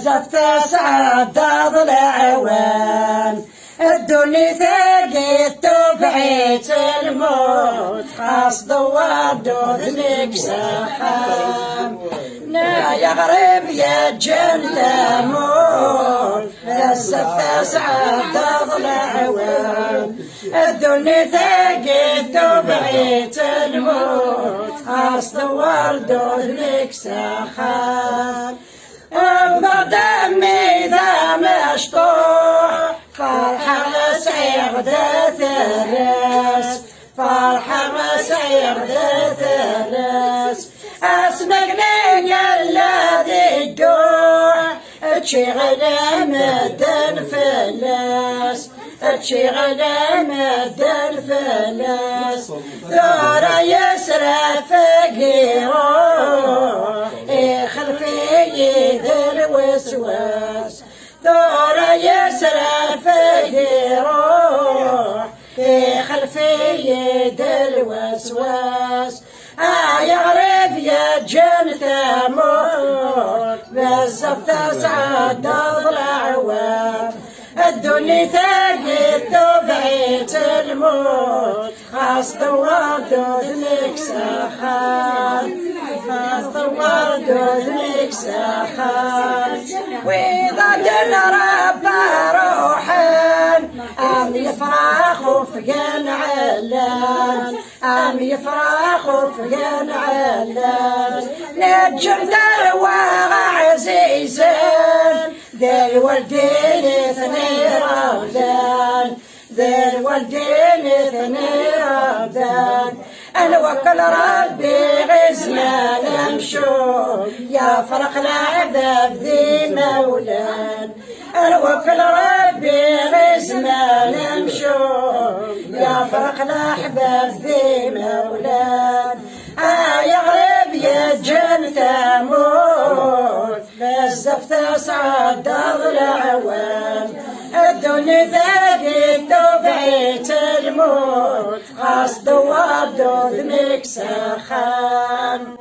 بزاف تسعد ضلعوان الدنيا ثقيت وبعيت الموت قصد وردود لك سخام يا غريب يا جنة موت بزاف تسعد ضلعوان الدنيا ثقيت وبعيت الموت قصد وردود لك سخام أما دمي ذا مشطوح فرحة مسعير ذات الراس فرحة مسعير ذات الراس أسمعني الذي الجوع تشغل مدن فلاس تشغل مدن فلاس ثور يسرى فقيره خلفي ذا الوسواس ثور يسرى فقيره خلفي ذا الوسواس يعرف يا جن ثمود بزاف تسعد ضلعوان الدنيا ثقيت وبعيت الموت قصد وردود لك سخان قصد وردود لك سخان وإذا دل رب روحان أم يفرح وفقان علان أم يفرح وفقان علان نجم دروى عزيزان ذا الوالدين اثني رمضان ذا الوالدين اثني رمضان أنا وكل ربي غزنا نمشو يا فرق العذاب ذي مولان أنا وكل ربي غزنا نمشو يا فرق الأحباب ذي مولان يا غريب يا جن تموت بزاف تسعد ضلعوان الدنيا ثقيت وبعيت الموت قصد وردود لك سخان